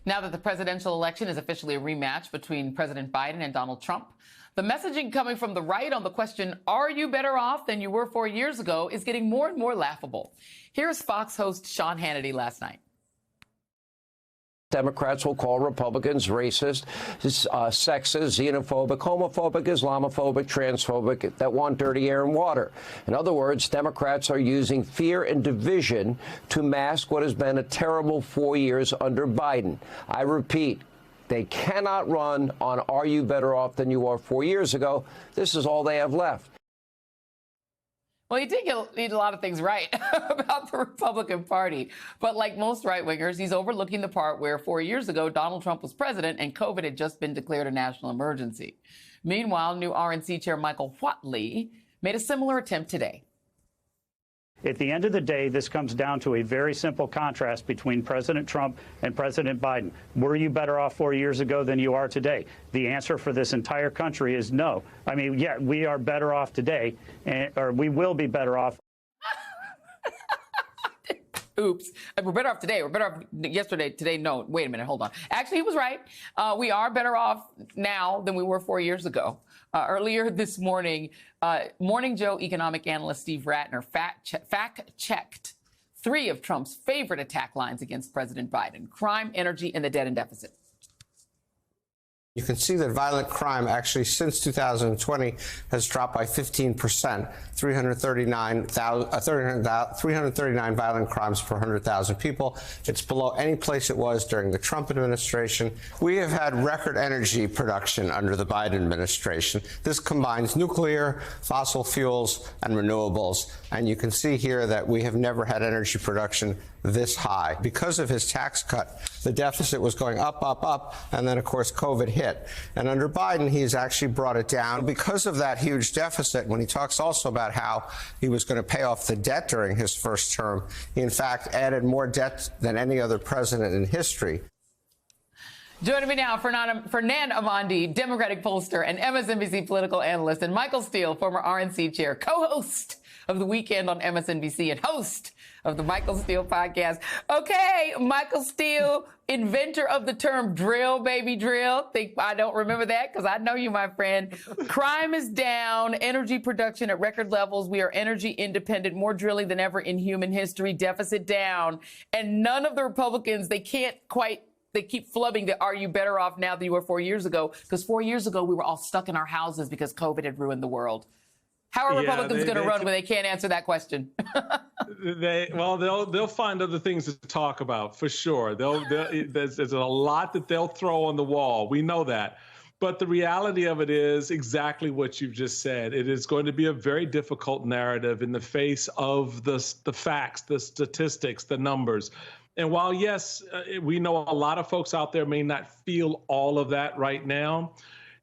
Now that the presidential election is officially a rematch between President Biden and Donald Trump, the messaging coming from the right on the question, are you better off than you were 4 years ago, is getting more and more laughable. Here's Fox host Sean Hannity last night. Democrats will call Republicans racist, sexist, xenophobic, homophobic, Islamophobic, transphobic, that want dirty air and water. In other words, Democrats are using fear and division to mask what has been a terrible 4 years under Biden. I repeat, they cannot run on are you better off than you were 4 years ago. This is all they have left. Well, he did get a lot of things right about the Republican Party. But like most right-wingers, he's overlooking the part where 4 years ago, Donald Trump was president and COVID had just been declared a national emergency. Meanwhile, new RNC chair Michael Whatley made a similar attempt today. At the end of the day, this comes down to a very simple contrast between President Trump and President Biden. Were you better off 4 years ago than you are today? The answer for this entire country is no. I mean, yeah, we are better off today, or we will be better off. Oops. We're better off today. We're better off yesterday. Today, no. Wait a minute. Hold on. Actually, he was right. We are better off now than we were 4 years ago. Earlier this morning, Morning Joe economic analyst Steve Ratner fact-checked three of Trump's favorite attack lines against President Biden: crime, energy, and the debt and deficit. You can see that violent crime actually since 2020 has dropped by 15%, 339 violent crimes per 100,000 people. It's below any place it was during the Trump administration. We have had record energy production under the Biden administration. This combines nuclear, fossil fuels, and renewables. And you can see here that we have never had energy production this high. Because of his tax cut, the deficit was going up, up, up, and then, of course, COVID hit. And under Biden, he's actually brought it down. Because of that huge deficit, when he talks also about how he was going to pay off the debt during his first term, he, in fact, added more debt than any other president in history. Joining me now, Fernand Amandi, Democratic pollster and MSNBC political analyst, and Michael Steele, former RNC chair, co-host of The Weekend on MSNBC and host of the Michael Steele podcast. Okay, Michael Steele, inventor of the term drill, baby, drill. Think I don't remember that because I know you, my friend. Crime is down, energy production at record levels. We are energy independent, more drilling than ever in human history, deficit down. And none of the Republicans, they keep flubbing the are you better off now than you were 4 years ago, because 4 years ago we were all stuck in our houses because COVID had ruined the world. How are Republicans going to run when they can't answer that question? They'll find other things to talk about for sure. There's a lot that they'll throw on the wall. We know that. But the reality of it is exactly what you've just said. It is going to be a very difficult narrative in the face of the facts, the statistics, the numbers. And while, yes, we know a lot of folks out there may not feel all of that right now,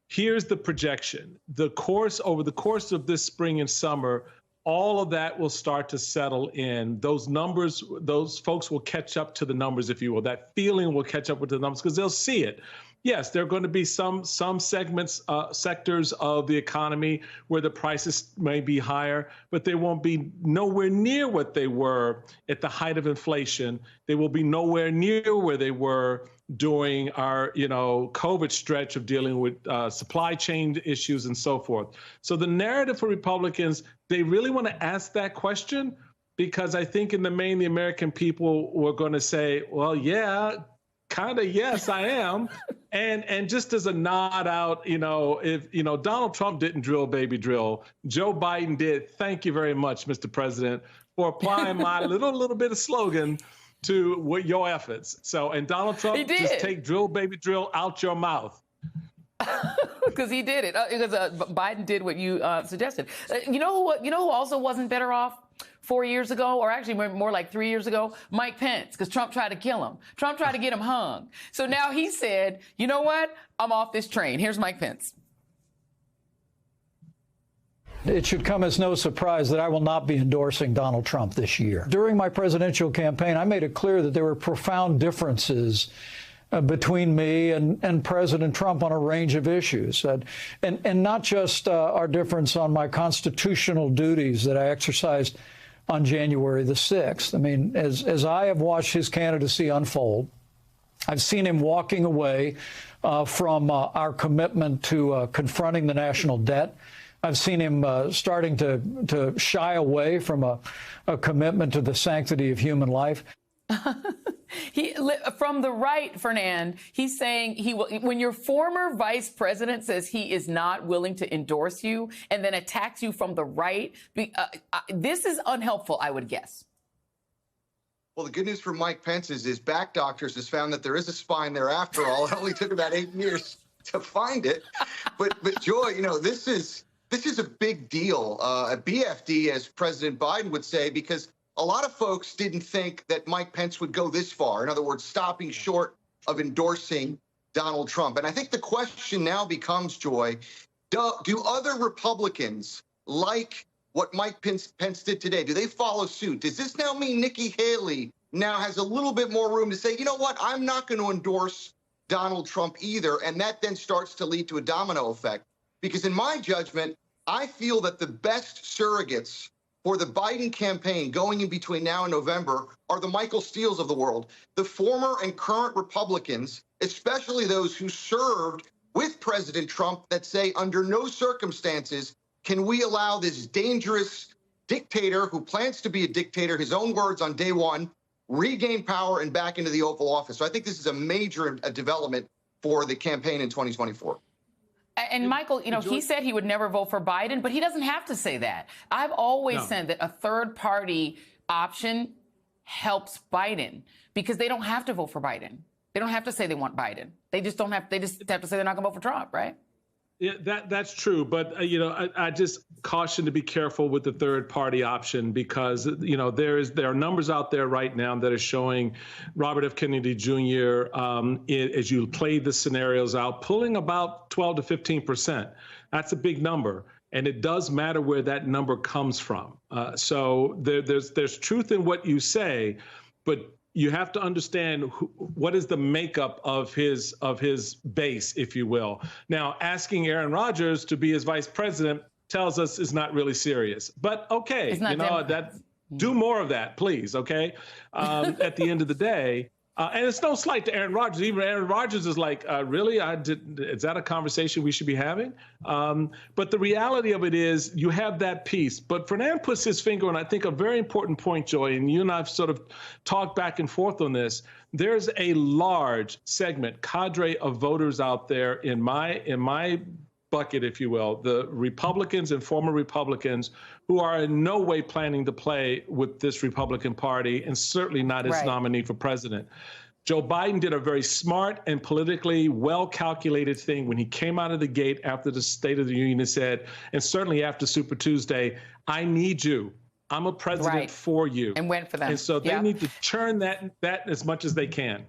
here's the projection. Over the course of this spring and summer, all of that will start to settle in. Those numbers, those folks will catch up to the numbers, if you will. That feeling will catch up with the numbers because they'll see it. Yes, there are going to be some segments, sectors of the economy where the prices may be higher, but they won't be nowhere near what they were at the height of inflation. They will be nowhere near where they were during our, COVID stretch of dealing with supply chain issues and so forth. So the narrative for Republicans, they really want to ask that question because I think in the main, the American people were going to say, well, yeah, kind of, yes, I am. And just as a nod out, if, Donald Trump didn't drill, baby, drill. Joe Biden did. Thank you very much, Mr. President, for applying my little bit of slogan to your efforts. So, and Donald Trump, just take drill, baby, drill out your mouth. Because he did it. Because Biden did what you suggested. You know who also wasn't better off 4 years ago, or actually more like 3 years ago? Mike Pence, because Trump tried to kill him. Trump tried to get him hung. So now he said, you know what? I'm off this train. Here's Mike Pence. It should come as no surprise that I will not be endorsing Donald Trump this year. During my presidential campaign, I made it clear that there were profound differences between me and President Trump on a range of issues, and not just our difference on my constitutional duties that I exercised on January the 6th. I mean, as I have watched his candidacy unfold, I've seen him walking away from our commitment to confronting the national debt. I've seen him starting to shy away from a commitment to the sanctity of human life. From the right, Fernand, he's saying he will. When your former vice president says he is not willing to endorse you and then attacks you from the right, this is unhelpful, I would guess. Well, the good news for Mike Pence is his back doctors has found that there is a spine there after all. It only took about 8 years to find it. But Joy, you know, this is a big deal at BFD, as President Biden would say, because a lot of folks didn't think that Mike Pence would go this far. In other words, stopping short of endorsing Donald Trump. And I think the question now becomes, Joy, do other Republicans like what Mike Pence did today? Do they follow suit? Does this now mean Nikki Haley now has a little bit more room to say, you know what, I'm not going to endorse Donald Trump either? And that then starts to lead to a domino effect. Because in my judgment, I feel that the best surrogates for the Biden campaign going in between now and November are the Michael Steeles of the world, the former and current Republicans, especially those who served with President Trump, that say under no circumstances can we allow this dangerous dictator who plans to be a dictator, his own words on day one, regain power and back into the Oval Office. So I think this is a major development for the campaign in 2024. And Michael, you know, he said he would never vote for Biden, but he doesn't have to say that. I've always said that a third party option helps Biden because they don't have to vote for Biden. They don't have to say they want Biden. They just don't have. They just have to say they're not going to vote for Trump, right? Yeah, that's true. But, you know, I just caution to be careful with the third party option because, you know, there are numbers out there right now that are showing Robert F. Kennedy Jr., as you play the scenarios out, pulling about 12 to 15%. That's a big number. And it does matter where that number comes from. So there's truth in what you say, but you have to understand what is the makeup of his base, if you will. Now, asking Aaron Rodgers to be his vice president tells us is not really serious. But okay, you know, do more of that, please. Okay, at the end of the day. And it's no slight to Aaron Rodgers. Even Aaron Rodgers is like, really? Is that a conversation we should be having? But the reality of it is you have that piece. But Fernand puts his finger on, I think, a very important point, Joy, and you and I have sort of talked back and forth on this. There's a large segment, cadre of voters out there in my bucket, if you will, the Republicans and former Republicans who are in no way planning to play with this Republican Party and certainly not its nominee for president. Joe Biden did a very smart and politically well-calculated thing when he came out of the gate after the State of the Union and said, and certainly after Super Tuesday, I need you. I'm a president for you. And went for them. And so they need to churn that as much as they can.